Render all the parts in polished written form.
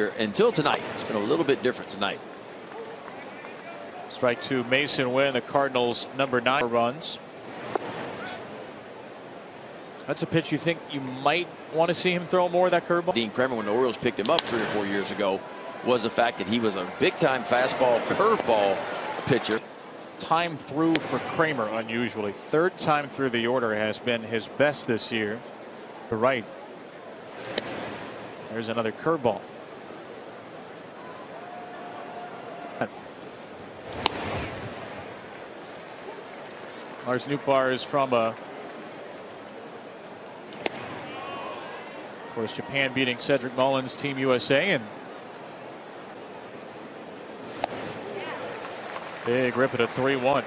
year until tonight. It's been a little bit different tonight. Strike two, Mason Wynn, the Cardinals' number 9 runs. That's a pitch you think you might want to see him throw more, that curveball? Dean Kremer, when the Orioles picked him up 3 or 4 years ago, was the fact that he was a big-time fastball, curveball pitcher. Time through for Kremer, unusually. 3rd time through the order has been his best this year. To right. There's another curveball. Lars Nootbaar is from of course, Japan beating Cedric Mullins' Team USA, and big rip at a 3-1.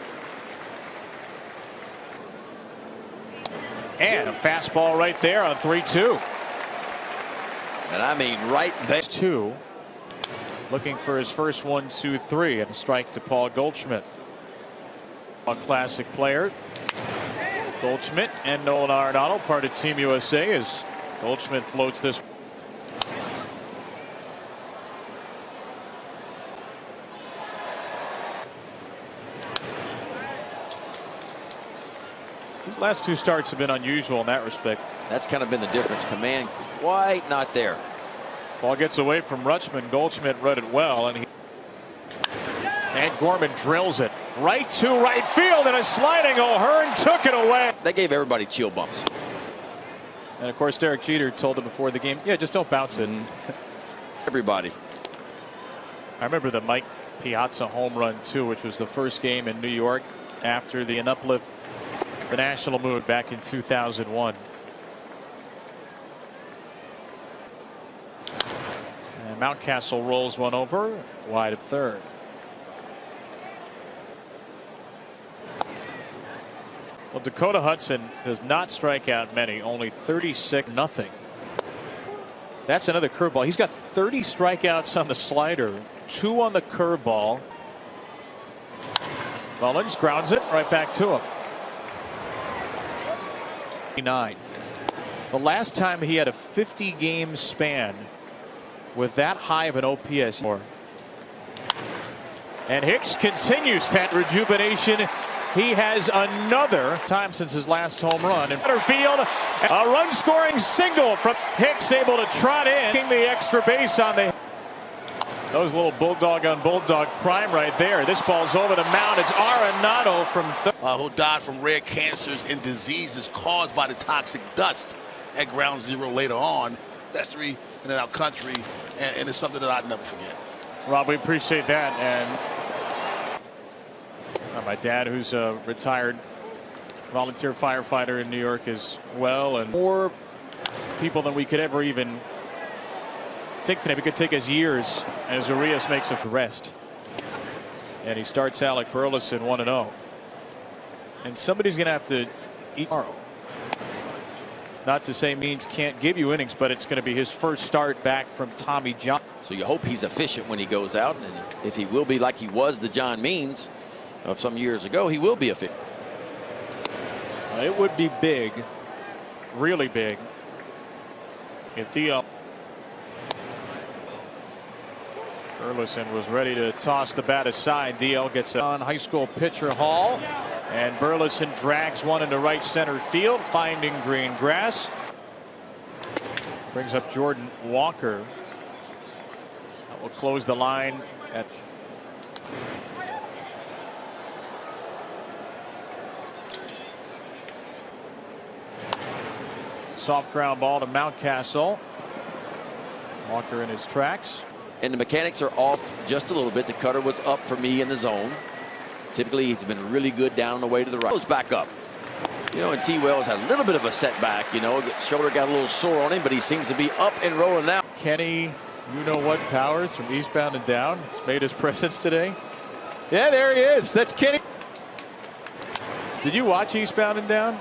And a fastball right there on 3-2. And I mean right there. 2. Looking for his first 1-2-3 and a strike to Paul Goldschmidt. A classic player. Goldschmidt and Nolan Arenado, part of Team USA, as Goldschmidt floats this. These last 2 starts have been unusual in that respect. That's kind of been the difference. Command quite not there. Ball gets away from Rutschman. Goldschmidt read it well, and Gorman drills it right to right field, and a sliding O'Hearn took it away. That gave everybody chill bumps. And of course, Derek Jeter told him before the game, yeah, just don't bounce it. Everybody. I remember the Mike Piazza home run too, which was the first game in New York after the uplift, the national mood back in 2001. And Mountcastle rolls one over wide of 3rd. Well, Dakota Hudson does not strike out many, only 36-0. That's another curveball. He's got 30 strikeouts on the slider, 2 on the curveball. Mullins grounds it right back to him. 9. The last time he had a 50-game span with that high of an OPS. And Hicks continues that rejuvenation. He has another time since his last home run in center field. A run-scoring single from Hicks, able to trot in, getting the extra base on the. Those little bulldog on bulldog crime right there. This ball's over the mound. It's Arenado from who died from rare cancers and diseases caused by the toxic dust at Ground Zero later on. That's 3 in our country, and it's something that I'd never forget. Rob, we appreciate that. And my dad, who's a retired volunteer firefighter in New York as well, and more people than we could ever even think today. It could take us years as Urias makes a rest. And he starts Alec Burleson 1-0. And somebody's going to have to eat tomorrow. Not to say Means can't give you innings, but it's going to be his first start back from Tommy John. So you hope he's efficient when he goes out, and if he will be like he was the John Means of some years ago, he will be efficient. It would be big, really big, if DL Burleson was ready to toss the bat aside. DL gets it on high school pitcher Hall, and Burleson drags one into right center field, finding green grass. Brings up Jordan Walker. That will close the line at soft ground ball to Mountcastle. Walker in his tracks. And the mechanics are off just a little bit. The cutter was up for me in the zone. Typically, he's been really good down the way to the right. Goes back up. You know, and T. Wells had a little bit of a setback. You know, shoulder got a little sore on him, but he seems to be up and rolling now. Kenny, you know what, Powers from Eastbound and Down has made his presence today. Yeah, there he is. That's Kenny. Did you watch Eastbound and Down?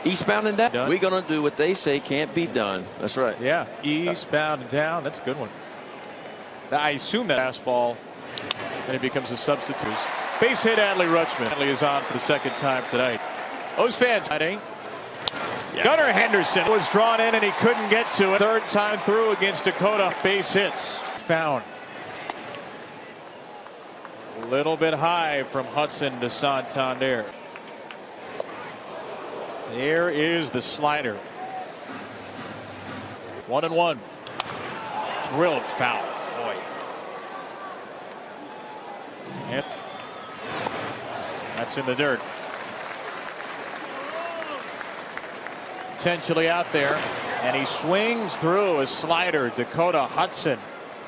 Eastbound and down. We're going to do what they say can't be done. That's right. Yeah, eastbound and down. That's a good one. I assume that fastball, and it becomes a substitute. Base hit, Adley Rutschman. Adley is on for the 2nd time tonight. Those fans, Yeah. Gunnar Henderson was drawn in and he couldn't get to it. Third time through against Dakota. Base hits. Found. A little bit high from Hudson to Santander. There is the slider. 1-1. Drilled foul. Boy. Yep. That's in the dirt. Potentially out there. And he swings through a slider. Dakota Hudson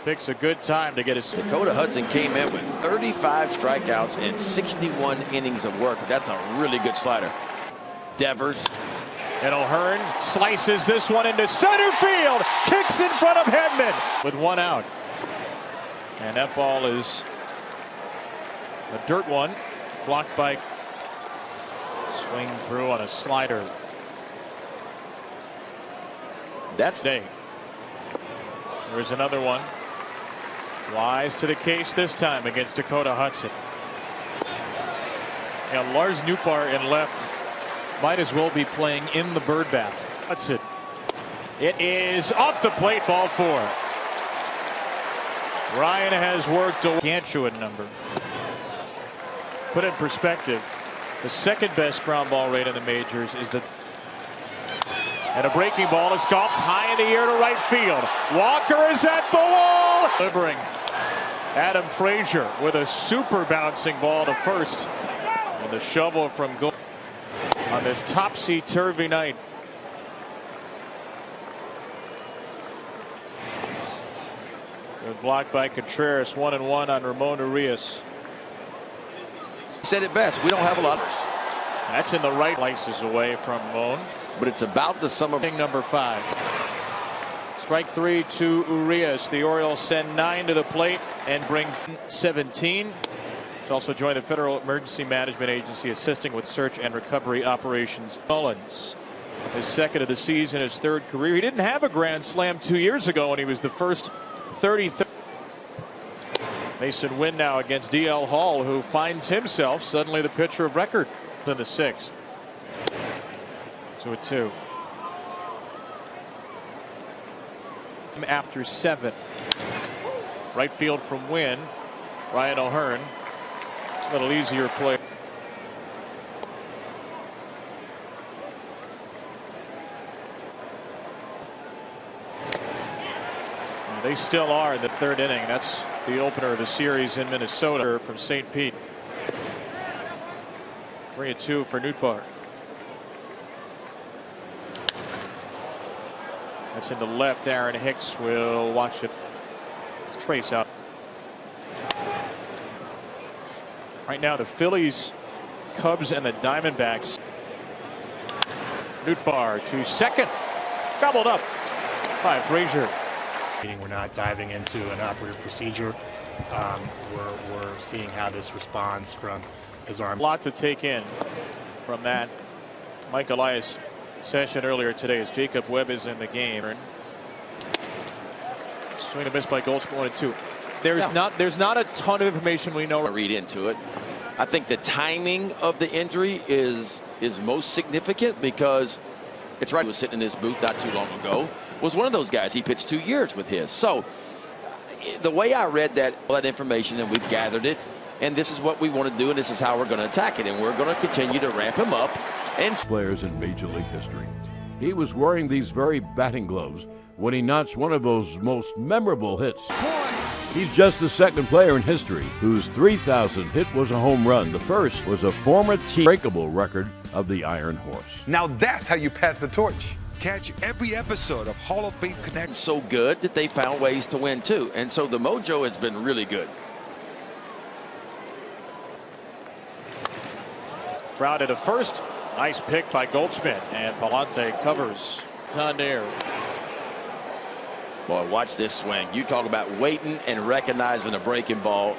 picks a good time to get his. Dakota Hudson came in with 35 strikeouts and 61 innings of work. That's a really good slider. Devers. And O'Hearn slices this one into center field. Kicks in front of Hedman with one out. And that ball is a dirt one. Blocked by. Swing through on a slider. That's day. There's another one. Wise to the case this time against Dakota Hudson. And Lars Nootbaar in left might as well be playing in the birdbath. Hudson. It is off the plate, ball 4. Ryan has worked a gargantuan number. Put in perspective, the second best ground ball rate in the majors is the. And a breaking ball is golfed high in the air to right field. Walker is at the wall. Delivering. Adam Frazier with a super bouncing ball to first. And the shovel from goal on this topsy-turvy night. Good block by Contreras. 1-1 on Ramon Urias. said it best. We don't have a lot. That's in the right. Slices away from Moan. But it's about the sum of. Number 5. Strike 3 to Urias. The Orioles send 9 to the plate and bring 17. He's also joined the Federal Emergency Management Agency, assisting with search and recovery operations. Mullins, his second of the season, his third career. He didn't have a grand slam 2 years ago when he was the first 33rd. Mason Wynn now against DL Hall, who finds himself suddenly the pitcher of record in the 6th. 2-2. After 7. Right field from Wynn. Ryan O'Hearn. A little easier play. They still are in the 3rd inning. That's the opener of the series in Minnesota from St. Pete. 3-2 for Nootbaar. That's in the left. Aaron Hicks will watch it trace out. Right now, the Phillies, Cubs, and the Diamondbacks. Nootbaar to second. Gobbled up by Frazier. We're not diving into an operative procedure. We're seeing how this responds from his arm. A lot to take in from that Mike Elias session earlier today as Jacob Webb is in the game. Swing and miss by Goldschmidt. 1-2. There's not a ton of information we know. Read into it. I think the timing of the injury is most significant because it's right. He was sitting in this booth not too long ago. Was one of those guys. He pitched 2 years with his. So the way I read that information, and we've gathered it, and this is what we want to do, and this is how we're going to attack it, and we're going to continue to ramp him up. And players in Major League history. He was wearing these very batting gloves when he notched one of those most memorable hits. He's just the second player in history whose 3,000th hit was a home run. The first was a former team breakable record of the Iron Horse. Now that's how you pass the torch. Catch every episode of Hall of Fame Connect. so good that they found ways to win too, and so the mojo has been really good. Grounded to first. Nice pick by Goldschmidt, and Palante covers. Santander. Boy, watch this swing. You talk about waiting and recognizing a breaking ball.